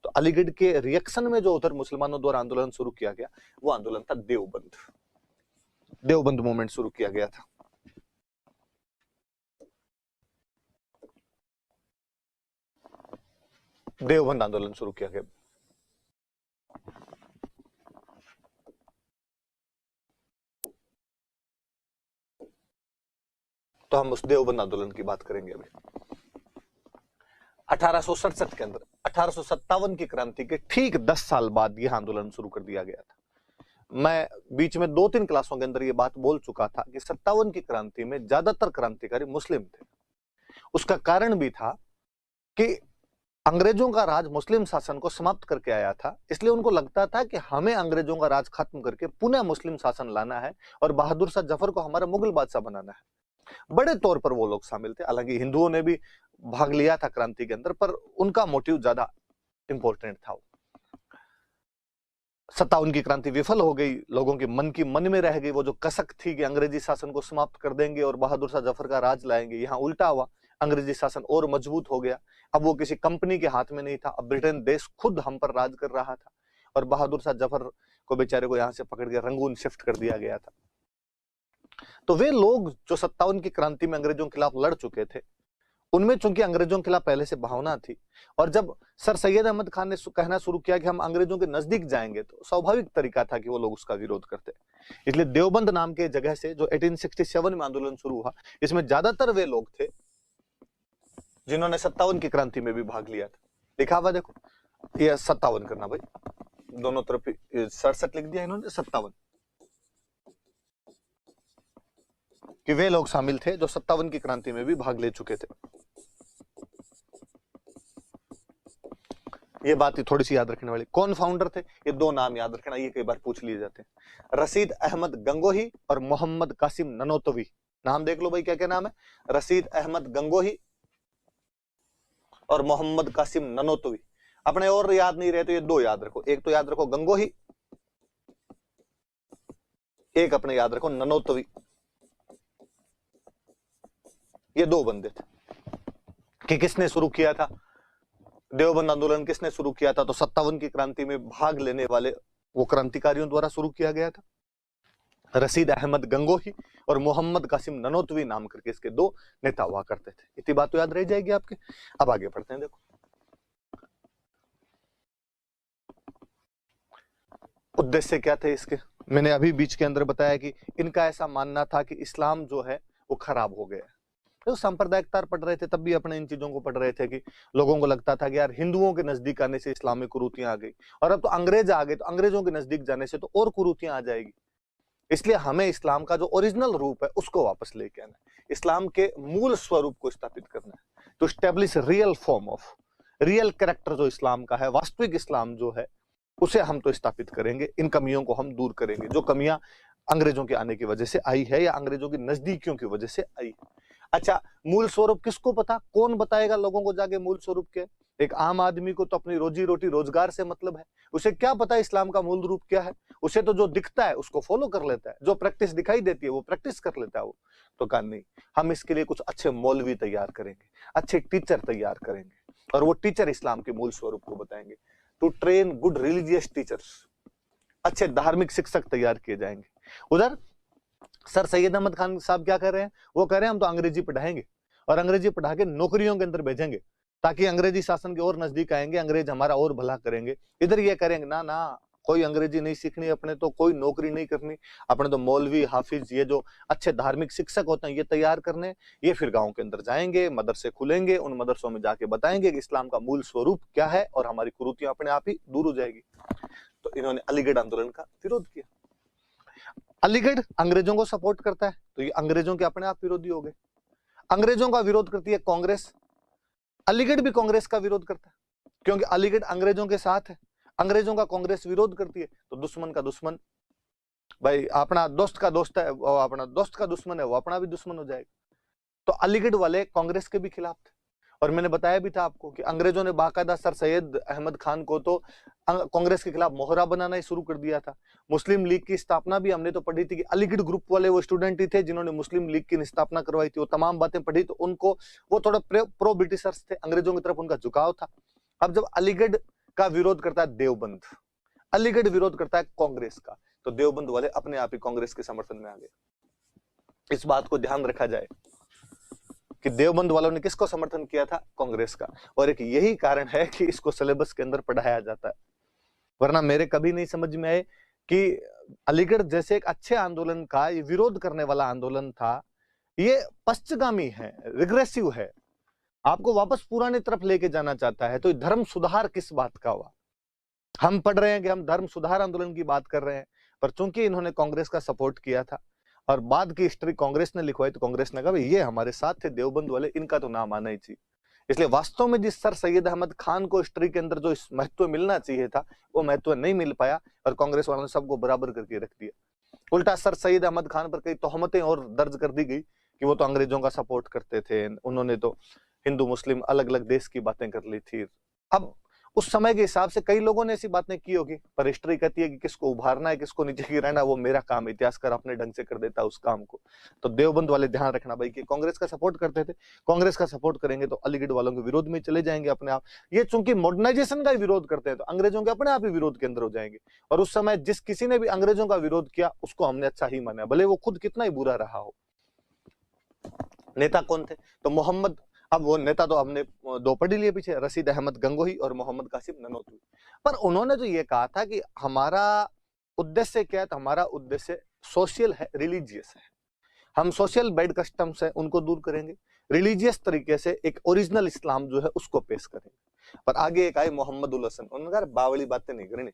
तो अलीगढ़ के रिएक्शन में जो उधर मुसलमानों द्वारा आंदोलन शुरू किया गया वो आंदोलन था देवबंद। देवबंद मूवमेंट शुरू किया गया था। देवबंद आंदोलन शुरू किया गया। तो हम उस देवबंद आंदोलन की बात करेंगे अभी। 1867 के अंदर 1857 की क्रांति के ठीक 10 साल बाद यह आंदोलन शुरू कर दिया गया था। मैं बीच में 2-3 क्लासों के अंदर यह बात बोल चुका था कि 57 की क्रांति में ज्यादातर क्रांतिकारी मुस्लिम थे। उसका कारण भी था कि अंग्रेजों का राज मुस्लिम शासन को समाप्त करके आया था, इसलिए उनको लगता था कि हमें अंग्रेजों का राज खत्म करके पुनः मुस्लिम शासन लाना है और बहादुर शाह जफर को हमारा मुगल बादशाह बनाना है। बड़े तौर पर वो लोग शामिल थे। हालांकि हिंदुओं ने भी भाग लिया था क्रांति के अंदर, पर उनका मोटिव ज्यादा इंपॉर्टेंट था। 57 की क्रांति विफल हो गई, लोगों के मन में रह गई वो जो कसक थी कि अंग्रेजी शासन को समाप्त कर देंगे और बहादुर शाह जफर का राज लाएंगे। यहाँ उल्टा हुआ, अंग्रेजी शासन और मजबूत हो गया। अब वो किसी कंपनी के हाथ में नहीं था, अब ब्रिटेन देश खुद हम पर राज कर रहा था और बहादुर शाह जफर को बेचारे को यहाँ से पकड़ के रंगून शिफ्ट कर दिया गया था। तो वे लोग जो 57 की क्रांति में अंग्रेजों के खिलाफ लड़ चुके थे, उनमें चूंकि अंग्रेजों के खिलाफ पहले से भावना थी और जब सर सैयद अहमद खान ने कहना शुरू किया कि हम अंग्रेजों के नजदीक जाएंगे, तो स्वाभाविक तरीका था कि वो लोग उसका विरोध करते। इसलिए देवबंद नाम के जगह से जो 1867 में आंदोलन शुरू हुआ, इसमें ज्यादातर वे लोग थे जिन्होंने 57 की क्रांति में भी भाग लिया था। लिखा हुआ देखो, ये 57 करना भाई, दोनों तरफ 67 लिख दिया इन्होंने, 57 कि वे लोग शामिल थे जो 57 की क्रांति में भी भाग ले चुके थे। ये बात थोड़ी सी याद रखने वाली। कौन फाउंडर थे, ये 2 नाम याद रखना, ये कई बार पूछ लिए जाते हैं। रशीद अहमद गंगोही और मोहम्मद कासिम ननोतवी। नाम देख लो भाई, क्या क्या नाम है, रशीद अहमद गंगोही और मोहम्मद कासिम ननोतवी। अपने और याद नहीं रहे तो ये 2 याद रखो, एक तो याद रखो गंगोही, एक अपने याद रखो ननोतवी। ये 2 बंदे थे। कि किसने शुरू किया था देवबंद आंदोलन, किसने शुरू किया था? तो 57 की क्रांति में भाग लेने वाले वो क्रांतिकारियों द्वारा शुरू किया गया था। रशीद अहमद गंगोही और मोहम्मद कासिम ननोतवी नाम करके इसके 2 नेता हुआ करते थे। इतनी बात तो याद रह जाएगी आपके। अब आगे बढ़ते हैं। देखो उद्देश्य क्या थे इसके, मैंने अभी बीच के अंदर बताया कि इनका ऐसा मानना था कि इस्लाम जो है वो खराब हो गया। तो सांप्रदायिकता पढ़ रहे थे तब भी अपने इन चीजों को पढ़ रहे थे कि लोगों को लगता था कि यार हिंदुओं के नजदीक आने से इस्लामिक कुरीतियां आ गई और अब तो अंग्रेज आ गए, तो अंग्रेजों के नजदीक जाने से तो और कुरीतियां आ जाएगी। इसलिए हमें इस्लाम का जो ओरिजिनल रूप है उसको वापस लेके आना है, इस्लाम के मूल स्वरूप को स्थापित करना है, to establish real form of real character जो इस्लाम का है, वास्तविक इस्लाम जो है उसे हम तो स्थापित करेंगे। इन कमियों को हम दूर करेंगे जो कमियां अंग्रेजों के आने की वजह से आई है या अंग्रेजों की नजदीकियों की वजह से आई है। अच्छा, मूल स्वरूप किसको पता, कौन बताएगा लोगों को जाके मूल स्वरूप क्या है? एक आम आदमी को तो अपनी रोजी रोटी रोजगार से मतलब है, उसे क्या पता इस्लाम का मूल रूप क्या है? उसे तो जो दिखता है उसको फॉलो कर लेता है, जो प्रैक्टिस दिखाई देती है वो प्रैक्टिस कर लेता है। वो तो कहा नहीं, हम इसके लिए कुछ अच्छे मौलवी तैयार करेंगे, अच्छे टीचर तैयार करेंगे और वो टीचर इस्लाम के मूल स्वरूप को बताएंगे। To train good religious teachers, अच्छे धार्मिक शिक्षक तैयार किए जाएंगे। उधर सर सैयद अहमद खान साहब क्या कर रहे हैं, वो कह रहे हैं हम तो अंग्रेजी पढ़ाएंगे और अंग्रेजी पढ़ा के नौकरियों के अंदर भेजेंगे ताकि अंग्रेजी शासन के और नजदीक आएंगे, अंग्रेज हमारा और भला करेंगे। इधर ये करेंगे ना ना, कोई अंग्रेजी नहीं सीखनी अपने, तो कोई नौकरी नहीं करनी अपने, तो मौलवी हाफिज ये जो अच्छे धार्मिक शिक्षक होते हैं ये तैयार करने। ये फिर गांव के अंदर जाएंगे, मदरसे खुलेंगे, उन मदरसों में जाके बताएंगे कि इस्लाम का मूल स्वरूप क्या है और हमारी कुरीतियां अपने आप ही दूर हो जाएगी। तो इन्होंने अलीगढ़ आंदोलन का विरोध किया। अलीगढ़ अंग्रेजों को सपोर्ट करता है तो ये अंग्रेजों के अपने आप विरोधी हो गए। अंग्रेजों का विरोध करती है कांग्रेस, अलीगढ़ भी कांग्रेस का विरोध करता है क्योंकि अलीगढ़ अंग्रेजों के साथ है। अंग्रेजों का कांग्रेस विरोध करती है तो दुश्मन का दुश्मन, भाई अपना दोस्त का दोस्त है वो अपना दोस्त का दुश्मन है, वो अपना भी दुश्मन हो जाएगा। तो अलीगढ़ वाले कांग्रेस के भी खिलाफ थे। और मैंने बताया भी था आपको कि अंग्रेजों ने बाकायदा सर सैयद अहमद खान को तो कांग्रेस के खिलाफ मोहरा बनाना ही शुरू कर दिया था। मुस्लिम लीग की स्थापना भी हमने तो पढ़ी थी कि अलीगढ़ ग्रुप वाले वो स्टूडेंट ही थे जिन्होंने मुस्लिम लीग की स्थापना करवाई थी। वो तमाम बातें पढ़ी तो उनको वो थोड़ा प्रो ब्रिटिशर्स थे, अंग्रेजों की तरफ उनका झुकाव था। अब जब अलीगढ़ का विरोध करता है देवबंद, अलीगढ़ विरोध करता है कांग्रेस का, तो देवबंद वाले अपने आप ही कांग्रेस के समर्थन में आ गए। इस बात को ध्यान रखा जाए कि देवबंद वालों ने किसको समर्थन किया था? कांग्रेस का। और एक यही कारण है कि इसको सिलेबस के अंदर पढ़ाया जाता है, वरना मेरे कभी नहीं समझ में आए कि अलीगढ़ जैसे एक अच्छे आंदोलन का ये विरोध करने वाला आंदोलन था, ये पश्चिमगामी है, रिग्रेसिव है, आपको वापस पुराने तरफ लेके जाना चाहता है। तो धर्म सुधार किस बात का हुआ? हम पढ़ रहे हैं कि हम धर्म सुधार आंदोलन की बात कर रहे हैं, पर चूंकि इन्होंने कांग्रेस का सपोर्ट किया था और बाद की हिस्ट्री कांग्रेस ने लिखवाई, तो कांग्रेस ने कहा ये हमारे साथ थे देवबंद वाले, इनका तो नाम आना ही चाहिए। इसलिए वास्तव में जिस सर सैयद अहमद खान को हिस्ट्री के अंदर जो महत्व मिलना चाहिए था, वो महत्व नहीं मिल पाया और कांग्रेस वालों ने सबको बराबर करके रख दिया। उल्टा सर सैयद अहमद खान पर कई तोहमतें और दर्ज कर दी गई कि वो तो अंग्रेजों का सपोर्ट करते थे, उन्होंने तो हिंदू मुस्लिम अलग अलग देश की बातें कर ली थी। अब उस समय के हिसाब से कई लोगों ने ऐसी बातें की होगी, पर हिस्ट्री कहती है कि किसको उभारना है किसको नीचे गिराना वो मेरा काम, इतिहासकार अपने ढंग से कर देता है उस काम को। तो देवबंद वाले ध्यान रखना भाई कि कांग्रेस का सपोर्ट करते थे, कांग्रेस का सपोर्ट करेंगे तो अलीगढ़ वालों के विरोध में चले जाएंगे अपने आप। ये चूंकि मॉडर्नाइजेशन का विरोध करते हैं तो अंग्रेजों के अपने आप ही विरोध के अंदर हो जाएंगे। और उस समय जिस किसी ने भी अंग्रेजों का विरोध किया उसको हमने अच्छा ही माना, भले वो खुद कितना ही बुरा रहा हो। नेता कौन थे? तो मोहम्मद, अब वो नेता तो हमने दो पढ़ लिए पीछे, रशीद अहमद गंगोही और मोहम्मद कासिम ननोतवी। पर उन्होंने तो ये कहा था कि हमारा उद्देश्य क्या है? तो हमारा उद्देश्य सोशल है, रिलीजियस है। हम सोशल बैड कस्टम्स है उनको दूर करेंगे, रिलीजियस तरीके से एक ओरिजिनल इस्लाम जो है उसको पेश करेंगे। पर आगे एक आए मोहम्मद उल हसन, उन्होंने कहा बावली बातें नहीं करनी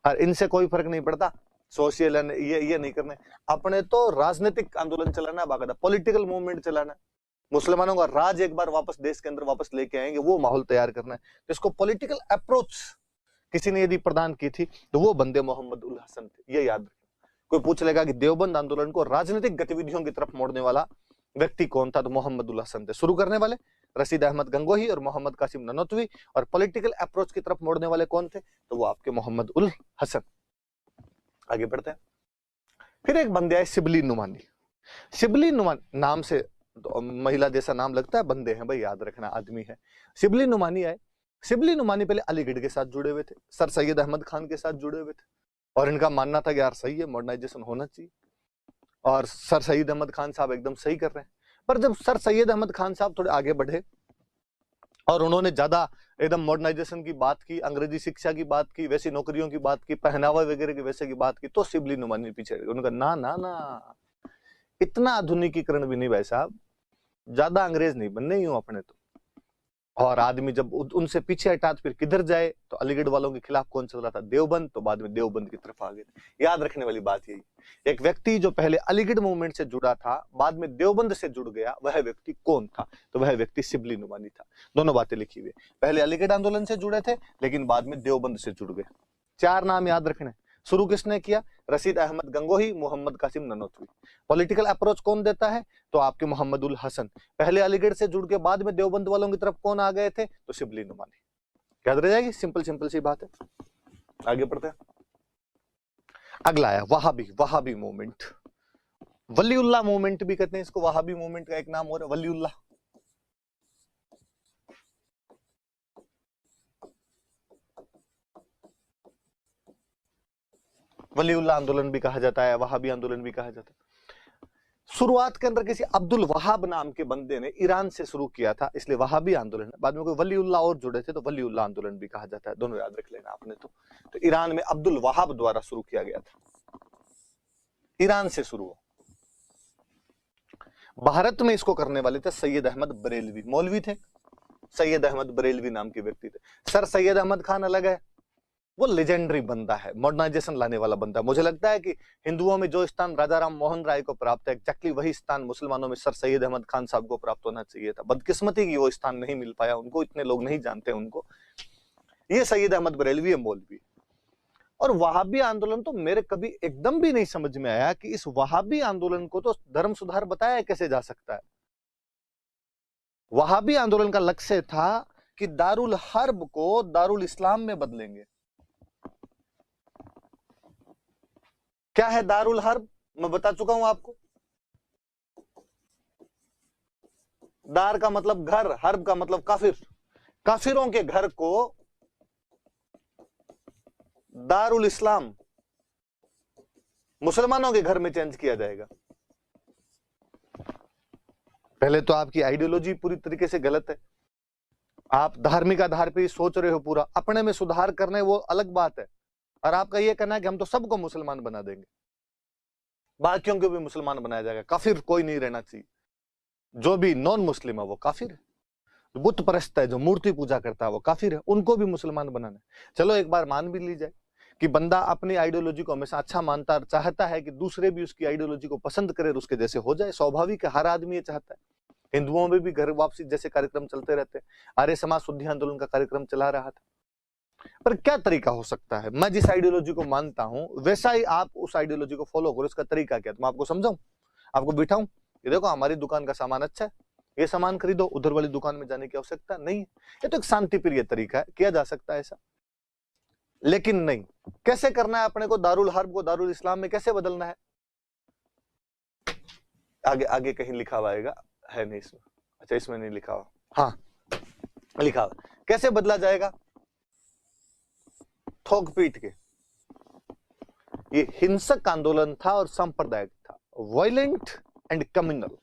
और इनसे कोई फर्क नहीं पड़ता, सोशल ये नहीं करने, अपने तो राजनीतिक आंदोलन चलाना, बाकायदा पॉलिटिकल मूवमेंट चलाना, मुसलमानों का राज एक बार वापस देश के अंदर वापस लेके आएंगे, वो माहौल तैयार करना है। तो इसको पॉलिटिकल अप्रोच किसी ने यदि प्रदान की थी तो वो बंदे मोहम्मद उल हसन थे, ये याद रखना। कोई पूछ लेगा कि देवबंद आंदोलन को राजनीतिक गतिविधियों की तरफ मोड़ने वाला व्यक्ति कौन था, तो मोहम्मद उल हसन थे। शुरू करने वाले रशीद अहमद गंगोही और मोहम्मद कासिम ननोतवी, और पॉलिटिकल अप्रोच की तरफ मोड़ने वाले कौन थे? तो वो आपके मोहम्मद उल हसन। आगे बढ़ते हैं। फिर एक बंदे आए शिबली नुमानी। शिबली नुमानी नाम से तो महिला जैसा नाम लगता है, बंदे हैं भाई, याद रखना आदमी है। शिबली नुमानी आए। शिबली नुमानी पहले अलीगढ़ के साथ जुड़े हुए थे, सर सैयद अहमद खान के साथ जुड़े हुए थे, और इनका मानना था कि यार सही है, मॉडर्नाइजेशन होना चाहिए और सर सैयद अहमद खान साहब एकदम सही कर रहे हैं। पर जब सर सैयद अहमद खान साहब थोड़े आगे बढ़े और उन्होंने ज्यादा एकदम मॉडर्नाइजेशन की बात की, अंग्रेजी शिक्षा की बात की, वैसी नौकरियों की बात की, पहनावा वगैरह की वैसे की बात की, तो शिबली नुमानी पीछे उनका ना ना ना, इतना आधुनिकीकरण भी नहीं भाई साहब, ज्यादा अंग्रेज नहीं बनने ही हूं अपने तो। और आदमी जब उनसे पीछे हटा तो फिर किधर जाए? तो अलीगढ़ वालों के खिलाफ कौन चल रहा था? देवबंद। तो बाद में देवबंद की तरफ आ गए। याद रखने वाली बात यही, एक व्यक्ति जो पहले अलीगढ़ मूवमेंट से जुड़ा था बाद में देवबंद से जुड़ गया, वह व्यक्ति कौन था? तो वह व्यक्ति शिबली नुमानी था। दोनों बातें लिखी हुई, पहले अलीगढ़ आंदोलन से जुड़े थे लेकिन बाद में देवबंद से जुड़ गए। चार नाम याद रखने। शुरू किसने किया? रशीद अहमद गंगोही, मोहम्मद कासिम ननोतवी। पॉलिटिकल अप्रोच कौन देता है? तो आपके मोहम्मद उल हसन। पहले अलीगढ़ से जुड़ के बाद में देवबंद वालों की तरफ कौन आ गए थे? तो शिबली नुमानी। याद रह जाएगी, सिंपल सिंपल सी बात है। आगे बढ़ते हैं। अगला है वहाबी, वहाबी मूवमेंट, वलीउल्लाह मूवमेंट भी कहते हैं इसको, वहाबी मूवमेंट का एक नाम और वलीउल्लाह। वलीउल्लाह आंदोलन भी कहा जाता है, वहाबी आंदोलन भी कहा जाता है। शुरुआत के अंदर किसी अब्दुल वहाब नाम के बंदे ने ईरान से शुरू किया था, इसलिए वहाबी आंदोलन। बाद में कोई वलीउल्लाह और जुड़े थे तो वलीउल्लाह आंदोलन भी कहा जाता है, दोनों याद रख लेना आपने। तो ईरान में अब्दुल वहाब द्वारा शुरू किया गया था, ईरान से शुरू हो। भारत में इसको करने वाले थे सैयद अहमद बरेलवी, मौलवी थे, सैयद अहमद बरेलवी नाम के व्यक्ति थे। सर सैयद अहमद खान अलग है, वो लेजेंडरी बंदा है, मॉडर्नाइजेशन लाने वाला बंदा है। मुझे लगता है कि हिंदुओं में जो स्थान राजा राम मोहन राय को प्राप्त है, एक्जैक्टली वही स्थान मुसलमानों में सर सैयद अहमद खान साहब को प्राप्त होना चाहिए था। बदकिस्मती की वो स्थान नहीं मिल पाया उनको, इतने लोग नहीं जानते उनको। ये सैयद अहमद बरेलवी है, मौलवी। और वहाबी आंदोलन तो मेरे कभी एकदम भी नहीं समझ में आया कि इस वहाबी आंदोलन को तो धर्म सुधार बताया कैसे जा सकता है। वहाबी आंदोलन का लक्ष्य था कि दारुल हर्ब को दारुल इस्लाम में बदलेंगे। क्या है दारुल हर्ब? मैं बता चुका हूं आपको। दार का मतलब घर, हर्ब का मतलब काफिर। काफिरों के घर को दारुल इस्लाम मुसलमानों के घर में चेंज किया जाएगा। पहले तो आपकी आइडियोलॉजी पूरी तरीके से गलत है, आप धार्मिक आधार पे ही सोच रहे हो, पूरा अपने में सुधार करने वो अलग बात है, और आपका ये कहना है कि हम तो सबको मुसलमान बना देंगे, बाकियों को भी मुसलमान बनाया जाएगा, काफिर कोई नहीं रहना चाहिए, जो भी नॉन मुस्लिम है वो काफिर है, बुत परस्त है, जो मूर्ति पूजा करता है वो काफिर है, उनको भी मुसलमान बनाना है। चलो एक बार मान भी ली जाए कि बंदा अपनी आइडियोलॉजी को हमेशा अच्छा मानता और चाहता है कि दूसरे भी उसकी आइडियोलॉजी को पसंद करे और उसके जैसे हो जाए, स्वाभाविक है, हर आदमी ये चाहता है। हिंदुओं में भी घर वापसी जैसे कार्यक्रम चलते रहते हैं, आर्य समाज शुद्धि आंदोलन का कार्यक्रम चला रहा था, पर क्या तरीका हो सकता है? मैं जिस आइडियोलॉजी को मानता हूं वैसा ही आप उस आइडियोलॉजी को फॉलो करो, इसका तरीका क्या? तो मैं आपको समझाऊं, आपको बिठाऊं, ये देखो हमारी दुकान का सामान अच्छा है, ये सामान खरीदो, उधर वाली दुकान में जाने की आवश्यकता नहीं है। ये तो एक शांति प्रिय तरीका है, किया जा सकता है ऐसा, लेकिन नहीं। कैसे करना है अपने को? दारुल हर्ब को दारुल इस्लाम में कैसे बदलना है? आगे आगे कहीं लिखा हुआ है नहीं इसमें, अच्छा इसमें नहीं लिखा हुआ, हाँ लिखा हुआ, कैसे बदला जाएगा? थोक पीट के। ये हिंसक आंदोलन था और सांप्रदायिक था, वायलेंट एंड कम्युनल।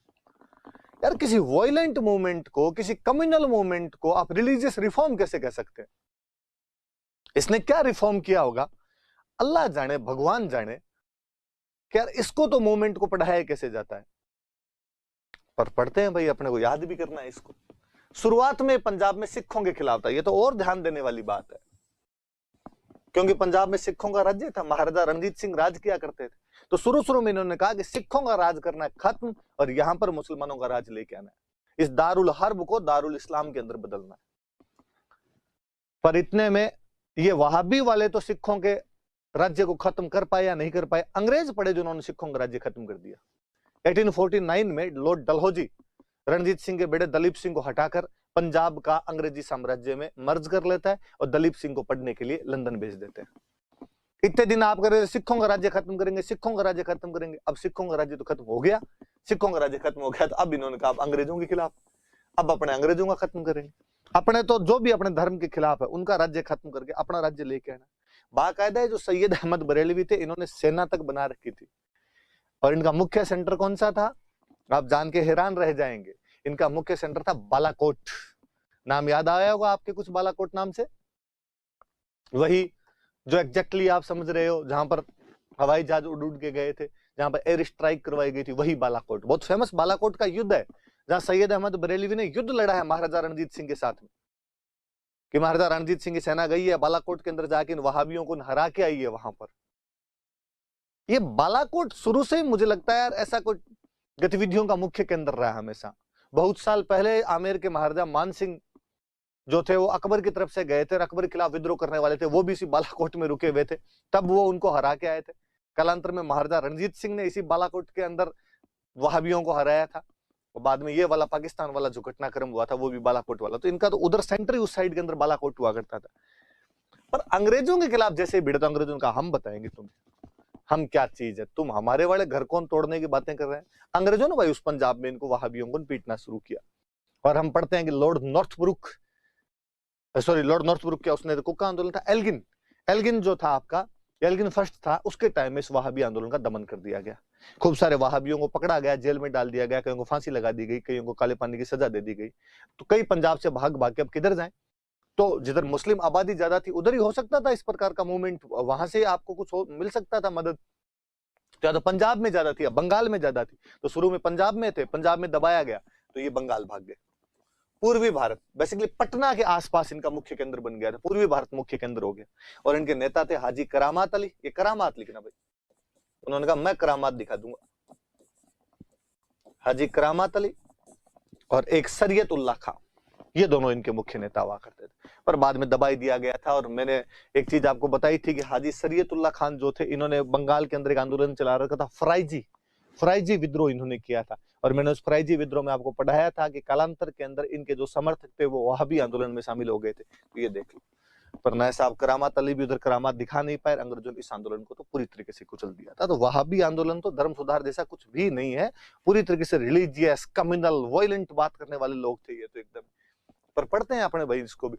यार किसी वायलेंट मूवमेंट को, किसी कम्युनल मूवमेंट को आप रिलीजियस रिफॉर्म कैसे कह सकते हैं? इसने क्या रिफॉर्म किया होगा अल्लाह जाने, भगवान जाने, कि यार इसको तो मूवमेंट को पढ़ाया कैसे जाता है, पर पढ़ते हैं भाई, अपने को याद भी करना है इसको। शुरुआत में पंजाब में सिखों के खिलाफ था, ये तो और ध्यान देने वाली बात है, क्योंकि पंजाब में सिखों का राज्य था, महाराजा रणजीत सिंह राज किया करते थे, तो शुरू में इन्होंने कहा कि सिखों का राज करना है खत्म और यहां पर मुसलमानों का राज लेके आना है, इस दारुल हर्ब को दारुल इस्लाम के अंदर बदलना है। पर इतने में ये वहाबी वाले तो सिखों के राज्य को खत्म कर पाए या नहीं कर पाए, अंग्रेज पड़े जिन्होंने सिखों का राज्य खत्म कर दिया। 1849 में लॉर्ड डलहौजी रणजीत सिंह के बेटे दलीप सिंह को हटाकर पंजाब का अंग्रेजी साम्राज्य में मर्ज कर लेता है और दलीप सिंह को पढ़ने के लिए लंदन भेज देते हैं। इतने दिन आप करें सिखों का राज्य खत्म करेंगे, सिखों का राज्य खत्म करेंगे, अब सिखों का राज्य तो खत्म हो गया, सिखों का राज्य खत्म हो गया, तो अब इन्होंने कहा अंग्रेजों के खिलाफ, अब अपने अंग्रेजों का खत्म करेंगे, अपने तो जो भी अपने धर्म के खिलाफ है उनका राज्य खत्म करके अपना राज्य लेके आना। बाकायदा जो सैयद अहमद बरेलवी थे, इन्होंने सेना तक बना रखी थी, और इनका मुख्य सेंटर कौन सा था? आप जान के हैरान रह जाएंगे, इनका मुख्य सेंटर था बालाकोट। नाम याद आया होगा आपके कुछ बालाकोट नाम से? वही जो एग्जैक्टली आप समझ रहे हो, जहां पर हवाई जहाज उड़ उड़ के गए थे, जहां पर एयर स्ट्राइक करवाई गई थी, वही बालाकोट। बहुत फेमस बालाकोट का युद्ध है, जहां सैयद अहमद बरेलवी ने युद्ध लड़ा है महाराजा रणजीत सिंह के साथ में, कि महाराजा रणजीत सिंह की सेना गई है बालाकोट के अंदर जाके इन वहाबियों को हरा के आई है वहां पर। ये बालाकोट शुरू से मुझे लगता है यार ऐसा कुछ गतिविधियों का मुख्य केंद्र रहा हमेशा। बहुत साल पहले आमेर के महाराजा मान सिंह जो थे वो अकबर की तरफ से गए थे और अकबर के खिलाफ विद्रोह करने वाले थे, वो भी इसी बालाकोट में रुके हुए थे, तब वो उनको हरा के आए थे। कालांतर में महाराजा रणजीत सिंह ने इसी बालाकोट के अंदर वहाबियों को हराया था, और बाद में ये वाला पाकिस्तान वाला जो घटनाक्रम हुआ था वो भी बालाकोट वाला, तो इनका तो उधर सेंटर ही उस साइड के अंदर बालाकोट हुआ करता था। पर अंग्रेजों के खिलाफ जैसे भिड़े तो अंग्रेजों का हम बताएंगे तुम्हें हम क्या चीज है, तुम हमारे वाले घर कौन तोड़ने की बातें कर रहे हैं। अंग्रेजों ने भाई उस पंजाब में इनको वहाबियों को पीटना शुरू किया, और हम पढ़ते हैं कि लॉर्ड नॉर्थब्रुक क्या उसने कुका आंदोलन था, एल्गिन जो था आपका, एल्गिन फर्स्ट था, उसके टाइम में इस वहाबी आंदोलन का दमन कर दिया गया। खूब सारे वहाबियों को पकड़ा गया, जेल में डाल दिया गया, कईयों को फांसी लगा दी गई, कईयों को काले पानी की सजा दे दी गई। तो कई पंजाब से भाग भाग के अब किधर जाएं, तो जिधर मुस्लिम आबादी ज्यादा थी उधर ही हो सकता था इस प्रकार का मूवमेंट, वहां से आपको कुछ मिल सकता था मदद। तो पंजाब में ज्यादा थी, बंगाल में ज्यादा थी, तो शुरू में पंजाब में थे, पंजाब में दबाया गया तो ये बंगाल भाग गए। पूर्वी भारत बेसिकली पटना के आसपास इनका मुख्य केंद्र बन गया था, पूर्वी भारत मुख्य केंद्र हो गया। और इनके नेता थे हाजी करामात अली, ये करामात लिखना भाई, उन्होंने कहा मैं करामात दिखा दूंगा, हाजी करामात अली और एक शरीयत उल्लाह खां, ये दोनों इनके मुख्य नेता हुआ करते थे, पर बाद में दबाई दिया गया था। और मैंने एक चीज आपको बताई थी कि हाजी शरीयत उल्लाह खान जो थे, इन्होंने बंगाल के अंदर एक आंदोलन चला रखा था, फराइजी विद्रोह इन्होंने किया था, और मैंने उस फराइजी विद्रोह में आपको पढ़ाया था कि कालांतर के अंदर इनके जो समर्थक थे वो वहाबी आंदोलन में शामिल हो गए थे, तो ये देख लो। पर नए साहब करामात अली भी उधर करामात दिखा नहीं पाए, अंग्रेजों ने इस आंदोलन को तो पूरी तरीके से कुचल दिया था। तो वहाबी आंदोलन तो धर्म सुधार जैसा कुछ भी नहीं है, पूरी तरीके से रिलीजियस कम्युनल वायलेंट बात करने वाले लोग थे ये तो एकदम। पर पढ़ते हैं अपने भाई इसको भी,